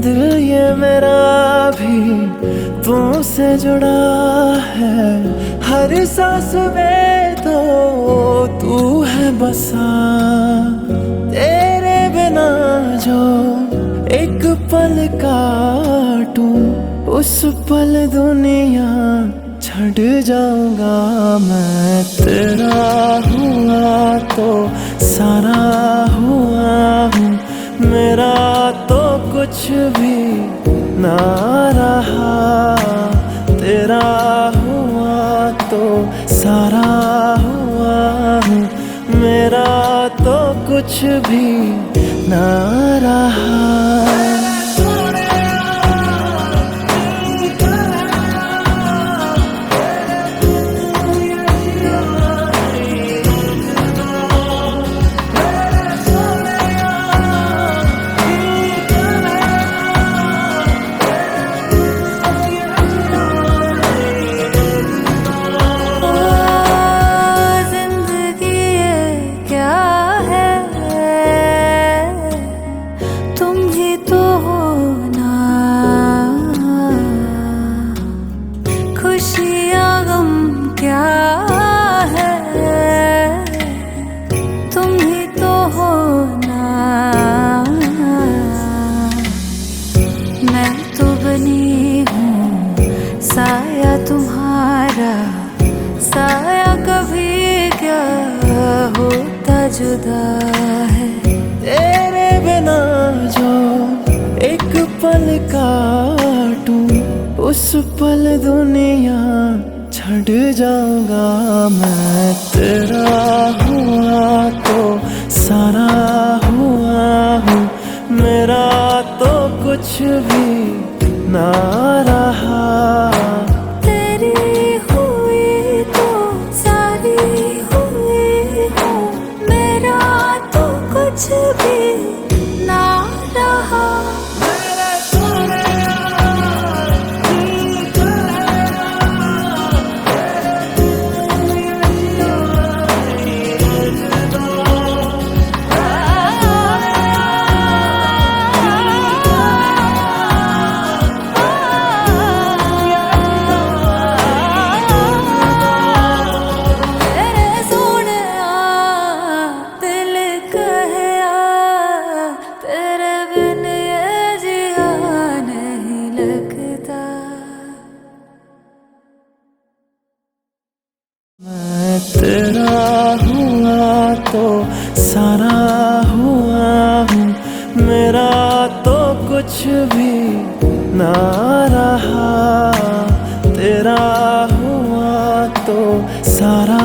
दिल ये मेरा भी तुमसे जुड़ा है, हर सांस में तो तू है बसा। तेरे बिना जो एक पल काटूं, उस पल दुनिया छड़ जाऊंगा मैं। तेरा हुआ तो सारा हुआ हूँ, मेरा तो कुछ भी ना रहा। तेरा हुआ तो सारा हुआ हूँ, मेरा तो कुछ भी ना रहा। साया तुम्हारा साया कभी क्या होता जुदा है। तेरे बिना जो एक पल काटूं, उस पल दुनिया छड़ जाऊंगा मैं। तेरा हुआ तो सारा हुआ हूँ, मेरा तो कुछ भी ना रहा। तेरी हुई तो सारी हुई हूँ, मेरा तो कुछ भी ना रहा। मैं तेरा हुआ तो सारा हुआ हूँ, मेरा तो कुछ भी ना रहा। तेरा हुआ तो सारा